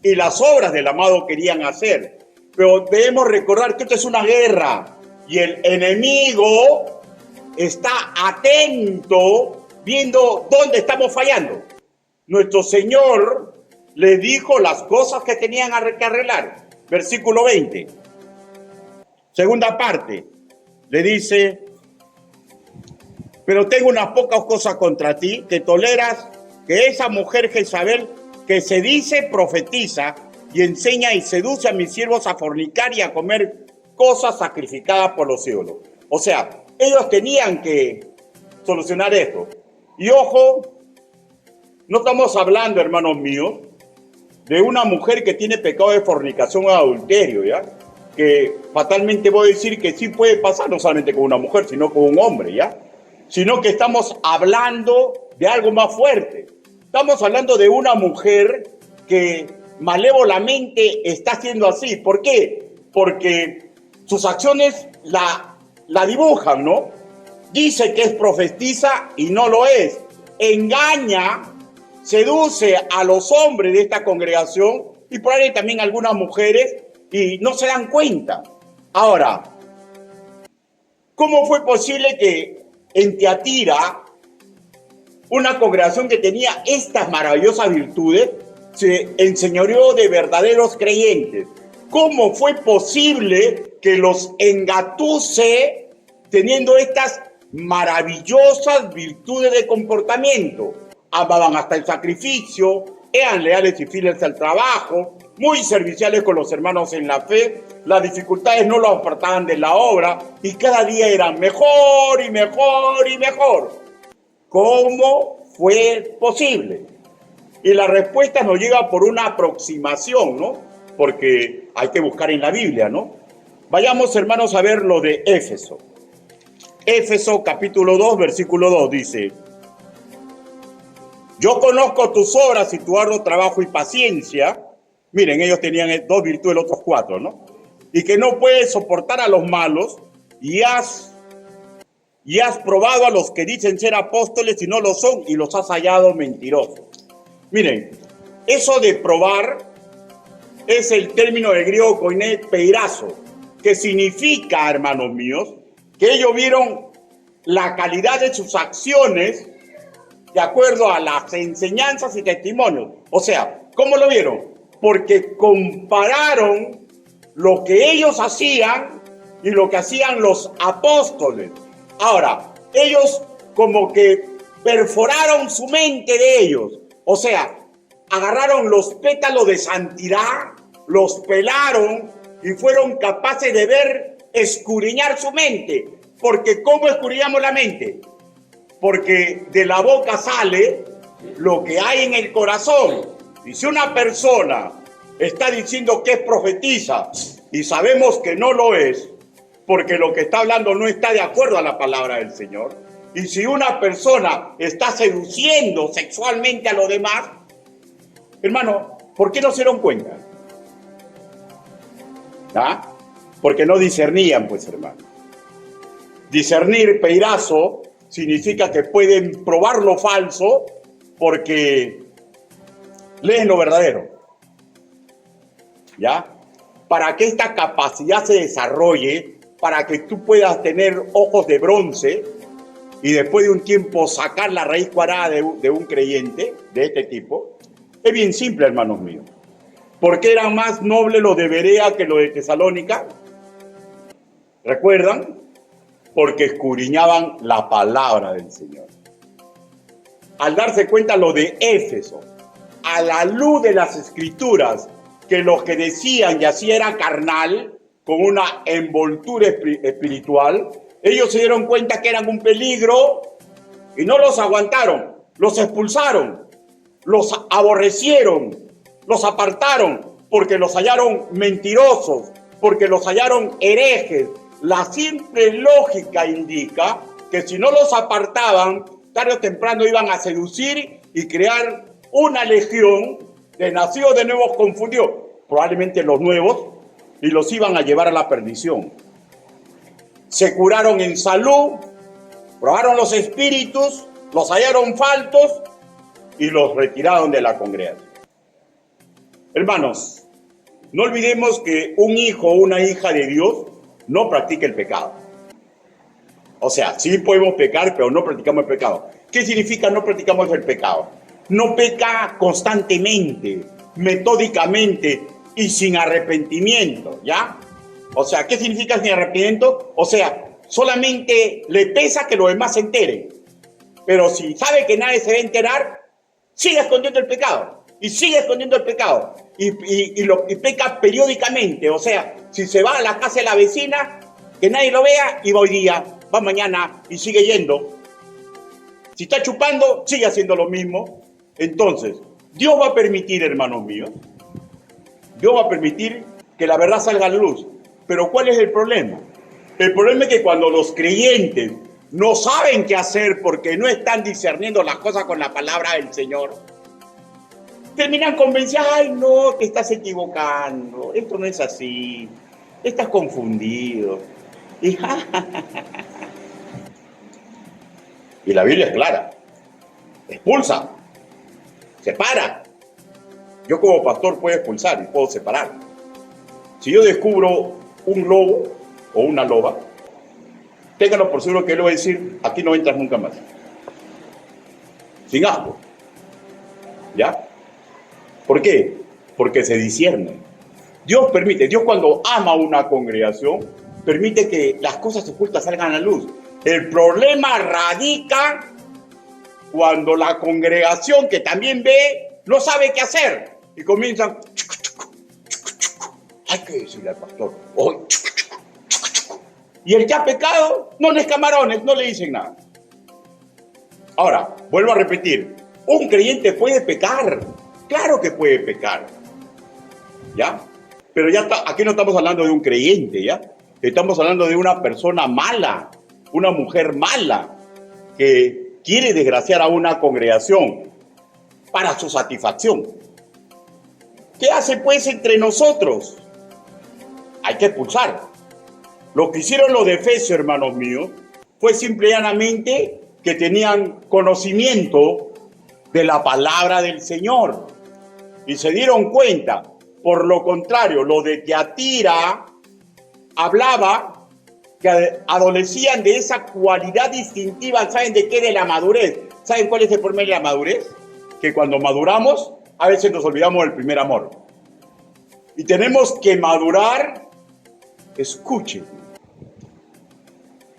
Speaker 1: y las obras del amado querían hacer. Pero debemos recordar que esto es una guerra y el enemigo está atento viendo dónde estamos fallando. Nuestro Señor le dijo las cosas que tenían que arreglar. Versículo 20. Segunda parte. Le dice: pero tengo unas pocas cosas contra ti, que toleras que esa mujer Jezabel, que se dice profetiza y enseña y seduce a mis siervos a fornicar y a comer cosas sacrificadas por los ídolos. O sea, ellos tenían que solucionar esto. Y ojo, no estamos hablando, hermanos míos, de una mujer que tiene pecado de fornicación o adulterio, ¿ya? Que fatalmente voy a decir que sí puede pasar, no solamente con una mujer, sino con un hombre, ¿ya? Sino que estamos hablando de algo más fuerte. Estamos hablando de una mujer que malévolamente está haciendo así. ¿Por qué? Porque sus acciones la dibujan, ¿no? Dice que es profetiza y no lo es. Engaña, seduce a los hombres de esta congregación y por ahí también algunas mujeres y no se dan cuenta. Ahora, ¿cómo fue posible que en Tiatira, una congregación que tenía estas maravillosas virtudes, se enseñoreó de verdaderos creyentes? ¿Cómo fue posible que los engatuse teniendo estas maravillosas virtudes de comportamiento? Amaban hasta el sacrificio, eran leales y fieles al trabajo, muy serviciales con los hermanos en la fe, las dificultades no los apartaban de la obra y cada día eran mejor y mejor y mejor. ¿Cómo fue posible? Y la respuesta nos llega por una aproximación, ¿no? Porque hay que buscar en la Biblia, ¿no? Vayamos, hermanos, a ver lo de Éfeso. Éfeso capítulo 2, versículo 2 dice: yo conozco tus obras y tu arduo trabajo y paciencia. Miren, ellos tenían dos virtudes, los otros cuatro, ¿no? Y que no puedes soportar a los malos y has probado a los que dicen ser apóstoles y no lo son y los has hallado mentirosos. Miren, eso de probar es el término del griego koiné peirazo, que significa, hermanos míos, que ellos vieron la calidad de sus acciones de acuerdo a las enseñanzas y testimonios. O sea, ¿cómo lo vieron? Porque compararon lo que ellos hacían y lo que hacían los apóstoles. Ahora, ellos como que perforaron su mente de ellos. O sea, agarraron los pétalos de santidad, los pelaron y fueron capaces de ver, escudriñar su mente. Porque ¿cómo escudriñamos la mente? Porque de la boca sale lo que hay en el corazón. Y si una persona está diciendo que es profetiza y sabemos que no lo es, porque lo que está hablando no está de acuerdo a la palabra del Señor, y si una persona está seduciendo sexualmente a los demás, hermano, ¿por qué no se dieron cuenta? ¿Ah? Porque no discernían, pues, hermano. Discernir, peirazo, significa que pueden probar lo falso porque leen lo verdadero. ¿Ya? Para que esta capacidad se desarrolle, para que tú puedas tener ojos de bronce y después de un tiempo sacar la raíz cuadrada de un creyente de este tipo, es bien simple, hermanos míos. ¿Por qué eran más nobles los de Berea que los de Tesalónica? ¿Recuerdan? porque escudriñaban la palabra del Señor. Al darse cuenta lo de Éfeso, a la luz de las Escrituras, que lo que decían y así era carnal, con una envoltura espiritual, ellos se dieron cuenta que eran un peligro y no los aguantaron, los expulsaron, los aborrecieron, los apartaron, porque los hallaron mentirosos, porque los hallaron herejes. La simple lógica indica que si no los apartaban, tarde o temprano iban a seducir y crear una legión de nacidos de nuevos confundidos, probablemente los nuevos, y los iban a llevar a la perdición. Se curaron en salud, probaron los espíritus, los hallaron faltos y los retiraron de la congregación. Hermanos, no olvidemos que un hijo o una hija de Dios no practica el pecado. O sea, sí podemos pecar, pero no practicamos el pecado. ¿Qué significa no practicamos el pecado? No peca constantemente, metódicamente y sin arrepentimiento, ¿ya? O sea, ¿qué significa sin arrepentimiento? O sea, solamente le pesa que los demás se enteren. Pero si sabe que nadie se va a enterar, sigue escondiendo el pecado. Y sigue escondiendo el pecado. Y peca periódicamente. O sea, si se va a la casa de la vecina, que nadie lo vea, y va hoy día, va mañana y sigue yendo. Si está chupando, sigue haciendo lo mismo. Entonces, Dios va a permitir, hermanos míos, Dios va a permitir que la verdad salga a la luz. Pero ¿cuál es el problema? El problema es que cuando los creyentes no saben qué hacer porque no están discerniendo las cosas con la palabra del Señor, terminan convencidos, ay no, te estás equivocando, esto no es así, estás confundido. Y la Biblia es clara, expulsa, separa. Yo como pastor puedo expulsar y puedo separar. Si yo descubro un lobo o una loba, ténganlo por seguro que le voy a decir, aquí no entras nunca más. Sin asco. ¿Ya? ¿Por qué? Porque se discierne. Dios permite, Dios cuando ama a una congregación, permite que las cosas ocultas salgan a la luz. El problema radica cuando la congregación que también ve no sabe qué hacer y comienzan, hay que decirle al pastor, hoy, y el que ha pecado no les camarones, no le dicen nada. Ahora, vuelvo a repetir, un creyente puede pecar, claro que puede pecar, ¿ya? Pero ya está, aquí no estamos hablando de un creyente, ¿ya? Estamos hablando de una persona mala, una mujer mala, que quiere desgraciar a una congregación para su satisfacción. ¿Qué hace pues entre nosotros? Hay que expulsar. Lo que hicieron los de Efesios, hermanos míos, fue simple y llanamente que tenían conocimiento de la palabra del Señor. Y se dieron cuenta. Por lo contrario, lo de Tiatira hablaba que adolecían de esa cualidad distintiva. ¿Saben de qué? De la madurez. ¿Saben cuál es el problema de la madurez? Que cuando maduramos, a veces nos olvidamos del primer amor. Y tenemos que madurar, escuchen,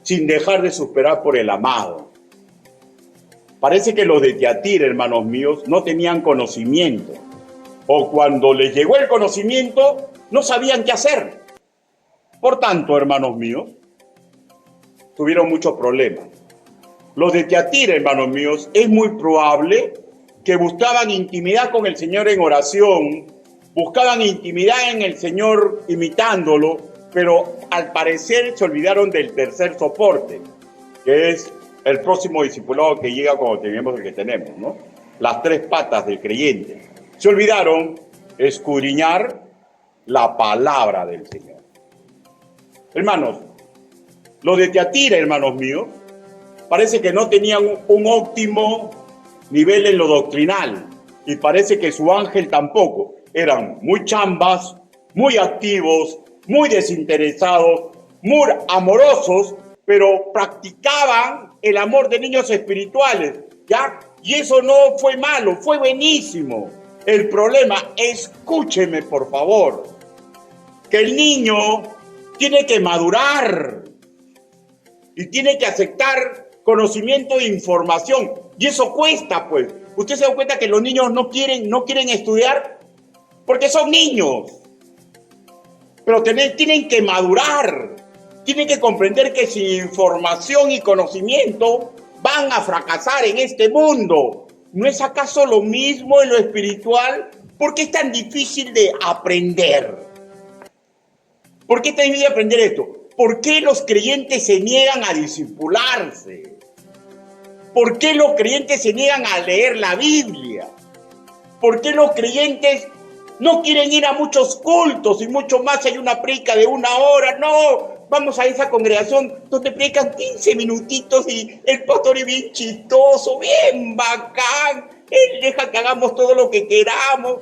Speaker 1: sin dejar de superar por el amado. Parece que los de Tiatira, hermanos míos, no tenían conocimiento. O cuando les llegó el conocimiento, no sabían qué hacer. Por tanto, hermanos míos, tuvieron muchos problemas. Los de Tiatira, hermanos míos, es muy probable que buscaban intimidad con el Señor en oración, buscaban intimidad en el Señor imitándolo, pero al parecer se olvidaron del tercer soporte, que es el próximo discipulado que llega cuando tenemos el que tenemos, ¿no? Las tres patas del creyente. Se olvidaron escudriñar la palabra del Señor. Hermanos, los de Tiatira, hermanos míos, parece que no tenían un óptimo nivel en lo doctrinal y parece que su ángel tampoco. Eran muy chambas, muy activos, muy desinteresados, muy amorosos, pero practicaban el amor de niños espirituales, ¿ya? Y eso no fue malo, fue buenísimo. El problema, escúcheme por favor, que el niño tiene que madurar. y tiene que aceptar conocimiento e información. Y eso cuesta, pues. ¿Usted se da cuenta que los niños no quieren estudiar? Porque son niños. Pero tienen que madurar. Tienen que comprender que sin información y conocimiento van a fracasar en este mundo. ¿No es acaso lo mismo en lo espiritual? ¿Por qué es tan difícil de aprender? ¿Por qué es tan difícil de aprender esto? ¿Por qué los creyentes se niegan a discipularse? ¿Por qué los creyentes se niegan a leer la Biblia? ¿Por qué los creyentes no quieren ir a muchos cultos y mucho más hay una predica de 1 hora? No, vamos a esa congregación donde predican 15 minutitos y el pastor es bien chistoso, bien bacán. Él deja que hagamos todo lo que queramos.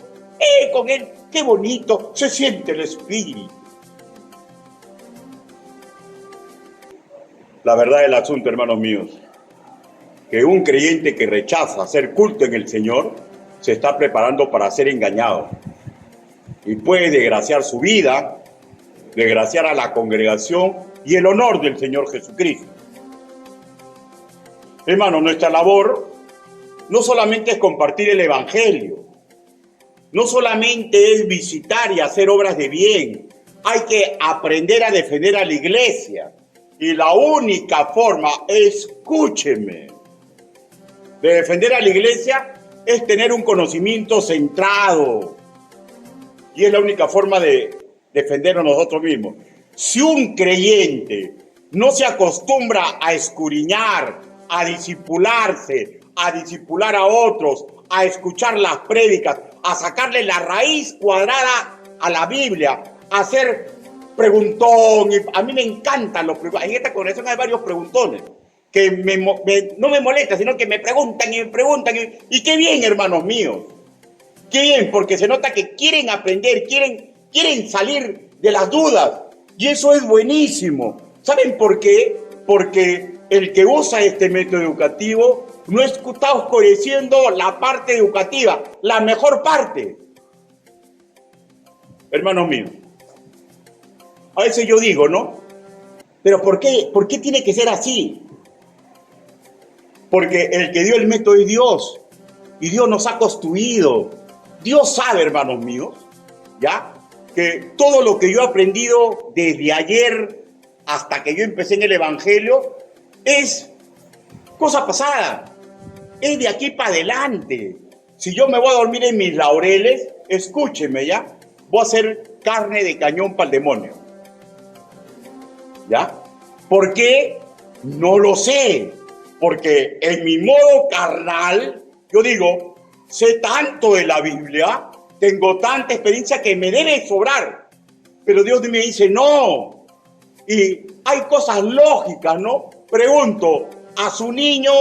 Speaker 1: Con él, qué bonito, se siente el espíritu. La verdad del asunto, hermanos míos, que un creyente que rechaza hacer culto en el Señor se está preparando para ser engañado y puede desgraciar su vida, desgraciar a la congregación y el honor del Señor Jesucristo. Hermano, nuestra labor no solamente es compartir el Evangelio, no solamente es visitar y hacer obras de bien, hay que aprender a defender a la iglesia. Y la única forma, escúcheme, de defender a la iglesia es tener un conocimiento centrado. Y es la única forma de defendernos nosotros mismos. Si un creyente no se acostumbra a escudriñar, a discipularse, a discipular a otros, a escuchar las prédicas, a sacarle la raíz cuadrada a la Biblia, a hacer preguntón. A mí me encantan los preguntones. En esta congregación hay varios preguntones que no me molesta, sino que me preguntan y me preguntan. Y qué bien, hermanos míos. Qué bien, porque se nota que quieren aprender, quieren salir de las dudas. Y eso es buenísimo. ¿Saben por qué? Porque el que usa este método educativo no está oscureciendo la parte educativa, la mejor parte. Hermanos míos, a veces yo digo, ¿no? Pero ¿por qué tiene que ser así? Porque el que dio el método es Dios. Y Dios nos ha construido. Dios sabe, hermanos míos, ¿ya? Que todo lo que yo he aprendido desde ayer hasta que yo empecé en el Evangelio es cosa pasada. Es de aquí para adelante. Si yo me voy a dormir en mis laureles, escúcheme, ¿ya? Voy a hacer carne de cañón para el demonio. ¿Ya? ¿Por qué? No lo sé. Porque en mi modo carnal, yo digo, sé tanto de la Biblia, tengo tanta experiencia que me debe sobrar. Pero Dios me dice, no. Y hay cosas lógicas, ¿no? Pregunto, a su niño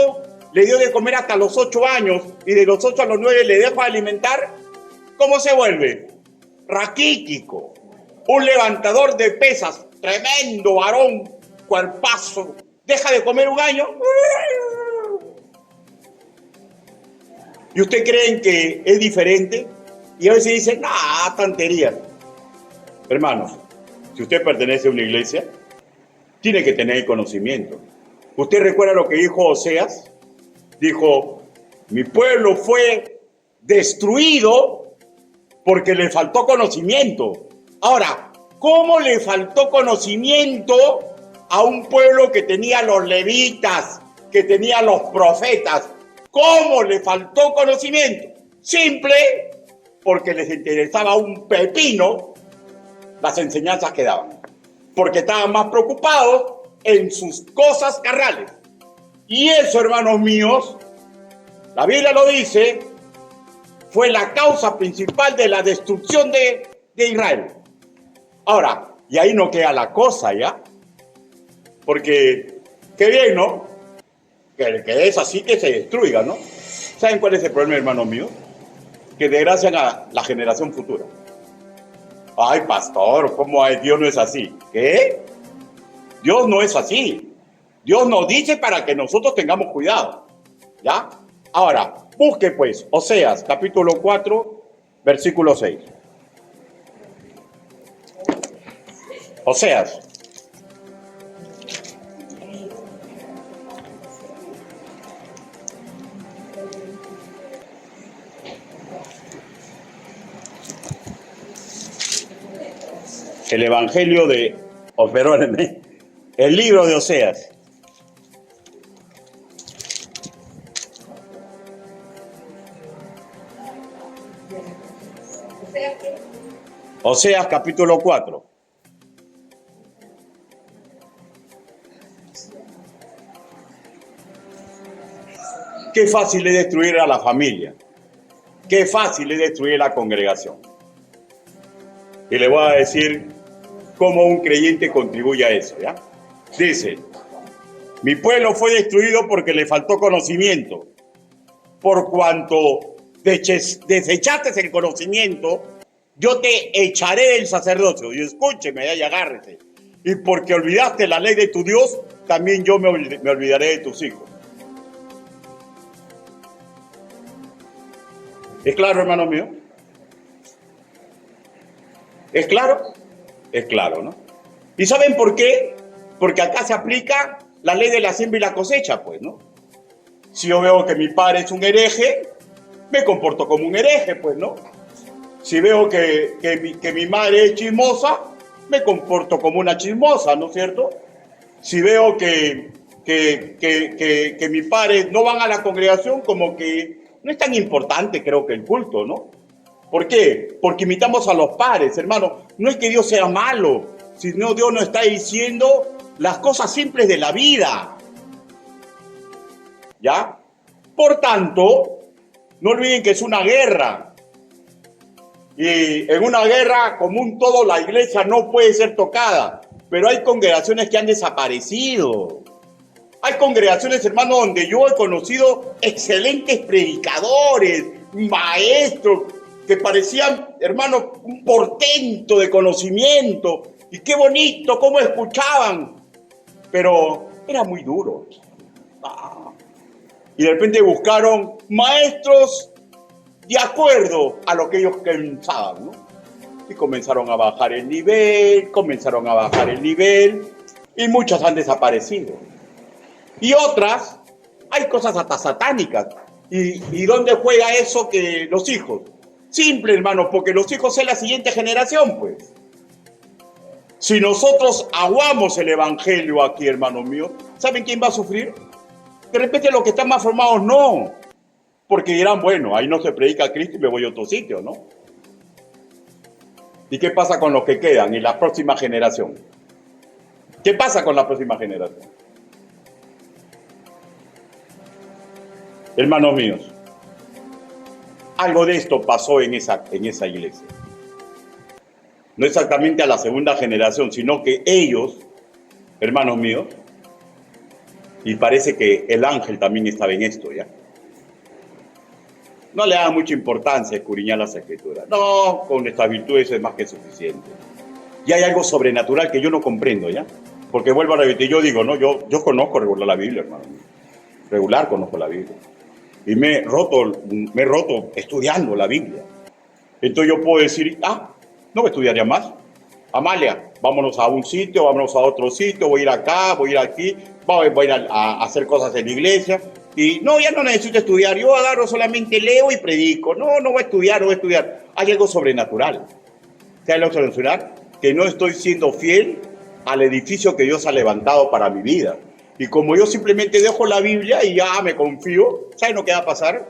Speaker 1: le dio de comer hasta los 8 años y de los 8 a los 9 le dejo alimentar. ¿Cómo se vuelve? Raquítico. Un levantador de pesas, tremendo varón, cuerpazo. Deja de comer 1 año. ¿Y ustedes creen que es diferente? Y a veces dicen, tonterías. Hermanos, si usted pertenece a una iglesia, tiene que tener conocimiento. ¿Usted recuerda lo que dijo Oseas? Dijo, mi pueblo fue destruido porque le faltó conocimiento. Ahora, ¿cómo le faltó conocimiento a un pueblo que tenía los levitas, que tenía los profetas? ¿Cómo le faltó conocimiento? Simple, porque les interesaba un pepino las enseñanzas que daban. Porque estaban más preocupados en sus cosas carnales. Y eso, hermanos míos, la Biblia lo dice, fue la causa principal de la destrucción de Israel. Ahora, y ahí no queda la cosa, ¿ya? Porque, qué bien, ¿no? Que es así que se destruya, ¿no? ¿Saben cuál es el problema, hermanos míos? Que desgracian a la generación futura. Ay, pastor, ¿cómo es? Dios no es así. ¿Qué? Dios no es así. Dios nos dice para que nosotros tengamos cuidado. ¿Ya? Ahora, busque pues, Oseas, capítulo 4, versículo 6. Oseas. El Evangelio de, perdónenme, el libro de Oseas. Oseas capítulo 4. Qué fácil es destruir a la familia. Qué fácil es destruir la congregación. Y le voy a decir cómo un creyente contribuye a eso, ¿ya? Dice, mi pueblo fue destruido porque le faltó conocimiento. Por cuanto desechaste el conocimiento, yo te echaré del sacerdocio. Y escúcheme, y agárrese. Y porque olvidaste la ley de tu Dios, también yo me olvidaré de tus hijos. ¿Es claro, hermano mío? ¿Es claro? Es claro, ¿no? ¿Y saben por qué? Porque acá se aplica la ley de la siembra y la cosecha, pues, ¿no? Si yo veo que mi padre es un hereje, me comporto como un hereje, pues, ¿no? Si veo que mi madre es chismosa, me comporto como una chismosa, ¿no es cierto? Si veo que mis padres no van a la congregación, como que no es tan importante, creo que el culto, ¿no? ¿Por qué? Porque imitamos a los padres, hermano. No es que Dios sea malo, sino Dios nos está diciendo las cosas simples de la vida. ¿Ya? Por tanto, no olviden que es una guerra. Y en una guerra, como un todo, la iglesia no puede ser tocada. Pero hay congregaciones que han desaparecido. Hay congregaciones, hermano, donde yo he conocido excelentes predicadores, maestros, que parecían, hermano, un portento de conocimiento. Y qué bonito, cómo escuchaban. Pero era muy duro. Y de repente buscaron maestros de acuerdo a lo que ellos pensaban, ¿no? Y comenzaron a bajar el nivel, y muchas han desaparecido. Y otras, hay cosas hasta satánicas. ¿Y dónde juega eso que los hijos? Simple, hermano, porque los hijos son la siguiente generación, pues. Si nosotros aguamos el evangelio aquí, hermano mío, ¿saben quién va a sufrir? De repente los que están más formados no. Porque dirán, bueno, ahí no se predica a Cristo y me voy a otro sitio, ¿no? ¿Y qué pasa con los que quedan y la próxima generación? ¿Qué pasa con la próxima generación? Hermanos míos, algo de esto pasó en esa iglesia. No exactamente a la segunda generación, sino que ellos, hermanos míos, y parece que el ángel también estaba en esto, ¿ya? No le da mucha importancia a escudriñar las escrituras. No, con estas virtudes es más que suficiente. Y hay algo sobrenatural que yo no comprendo, ¿ya? Porque vuelvo a repetir, yo digo, ¿no? Yo conozco regular la Biblia, hermano. Regular conozco la Biblia. Y me he roto estudiando la Biblia. Entonces yo puedo decir, no me estudiaría más. Amalia, vámonos a un sitio, vámonos a otro sitio, voy a ir acá, voy a ir aquí, voy a ir a hacer cosas en la iglesia. Y no, ya no necesito estudiar, yo agarro, solamente leo y predico. No voy a estudiar, no voy a estudiar. Hay algo sobrenatural. ¿Sabes lo sobrenatural? Que no estoy siendo fiel al edificio que Dios ha levantado para mi vida. Y como yo simplemente dejo la Biblia y ya me confío, ¿sabes lo que va a pasar?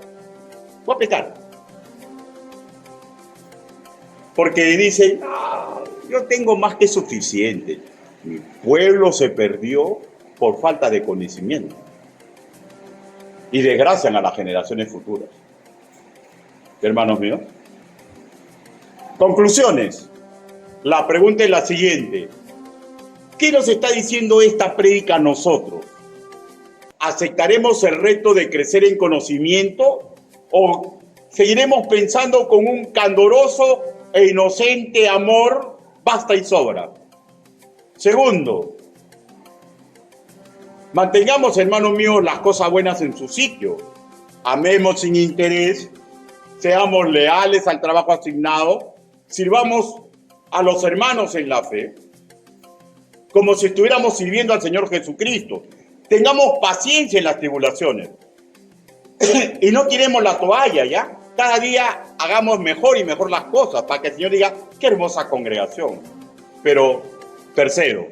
Speaker 1: Voy a pecar. Porque dicen, yo tengo más que suficiente. Mi pueblo se perdió por falta de conocimiento. Y desgracian a las generaciones futuras. Hermanos míos. Conclusiones. La pregunta es la siguiente. ¿Qué nos está diciendo esta prédica a nosotros? ¿Aceptaremos el reto de crecer en conocimiento o seguiremos pensando con un candoroso e inocente amor basta y sobra? Segundo, mantengamos, hermanos míos, las cosas buenas en su sitio. Amemos sin interés, seamos leales al trabajo asignado, sirvamos a los hermanos en la fe, como si estuviéramos sirviendo al Señor Jesucristo. Tengamos paciencia en las tribulaciones. Y no tiremos la toalla, ¿ya? Cada día hagamos mejor y mejor las cosas para que el Señor diga, qué hermosa congregación. Pero tercero,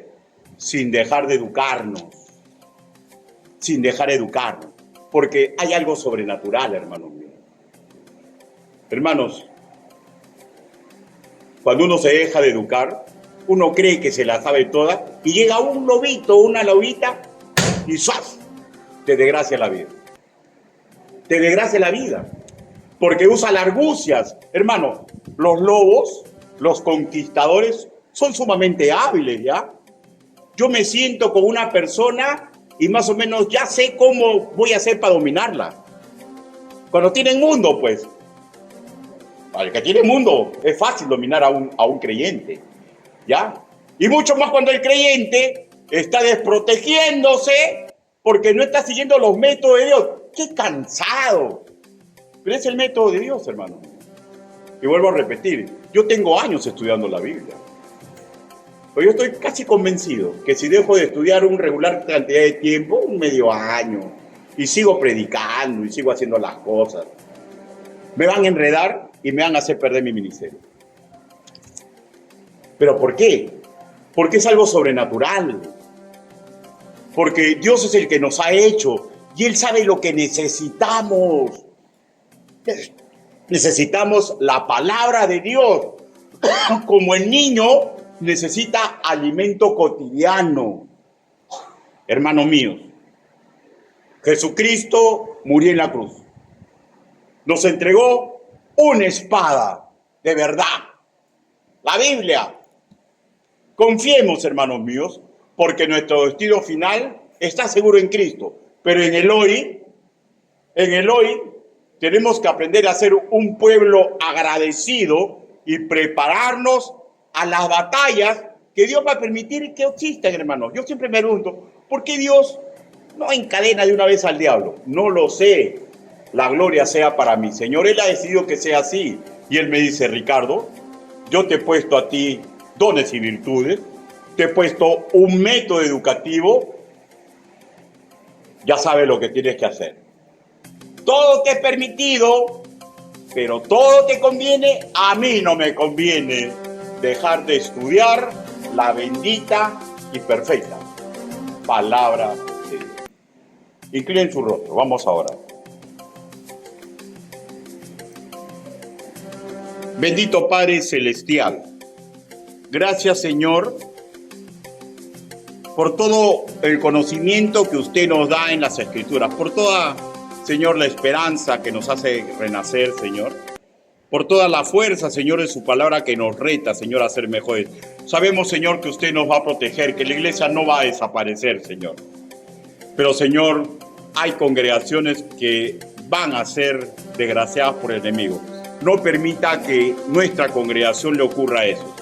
Speaker 1: sin dejar de educarnos, porque hay algo sobrenatural, hermanos míos. Hermanos, cuando uno se deja de educar, uno cree que se la sabe toda y llega un lobito, una lobita y ¡zas! Te desgracia la vida. Te desgracia la vida. Porque usa las argucias. Hermano, los lobos, los conquistadores, son sumamente hábiles, ¿ya? Yo me siento con una persona y más o menos ya sé cómo voy a hacer para dominarla. Cuando tienen mundo, pues. Para el que tiene mundo, es fácil dominar a un creyente, ¿ya? Y mucho más cuando el creyente está desprotegiéndose porque no está siguiendo los métodos de Dios. ¡Qué cansado! Pero es el método de Dios, hermano. Y vuelvo a repetir, yo tengo años estudiando la Biblia. Pero yo estoy casi convencido que si dejo de estudiar un regular cantidad de tiempo, un medio año, y sigo predicando y sigo haciendo las cosas, me van a enredar y me van a hacer perder mi ministerio. ¿Pero por qué? Porque es algo sobrenatural. Porque Dios es el que nos ha hecho y Él sabe lo que necesitamos. Necesitamos la palabra de Dios. Como el niño necesita alimento cotidiano. Hermanos míos, Jesucristo murió en la cruz. Nos entregó una espada de verdad. La Biblia. Confiemos, hermanos míos, porque nuestro destino final está seguro en Cristo. Pero en el hoy, tenemos que aprender a ser un pueblo agradecido y prepararnos a las batallas que Dios va a permitir que existan, hermanos. Yo siempre me pregunto, ¿por qué Dios no encadena de una vez al diablo? No lo sé. La gloria sea para mí. Señor, Él ha decidido que sea así. Y Él me dice, Ricardo, yo te he puesto a ti dones y virtudes, te he puesto un método educativo, ya sabes lo que tienes que hacer. Todo te es permitido, pero todo te conviene. A mí no me conviene dejar de estudiar la bendita y perfecta palabra de Dios. Inclinen su rostro, vamos ahora. Bendito Padre Celestial, gracias, Señor, por todo el conocimiento que usted nos da en las Escrituras, por toda, Señor, la esperanza que nos hace renacer, Señor, por toda la fuerza, Señor, de su palabra que nos reta, Señor, a ser mejores. Sabemos, Señor, que usted nos va a proteger, que la iglesia no va a desaparecer, Señor. Pero, Señor, hay congregaciones que van a ser desgraciadas por el enemigo. No permita que nuestra congregación le ocurra eso.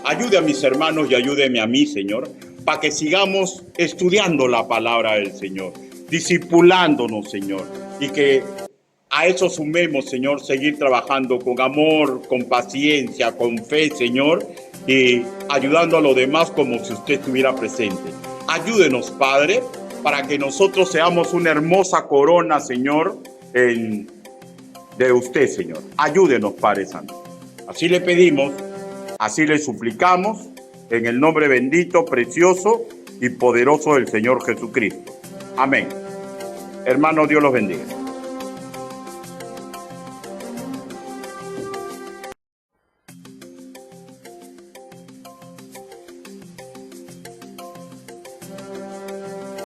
Speaker 1: Ayude a mis hermanos y ayúdeme a mí, Señor, para que sigamos estudiando la palabra del Señor, discipulándonos, Señor, y que a eso sumemos, Señor, seguir trabajando con amor, con paciencia, con fe, Señor, y ayudando a los demás como si usted estuviera presente. Ayúdenos, Padre, para que nosotros seamos una hermosa corona, Señor, de usted, Señor. Ayúdenos, Padre Santo. Así le pedimos, así le suplicamos, en el nombre bendito, precioso y poderoso del Señor Jesucristo. Amén. Hermanos, Dios los bendiga.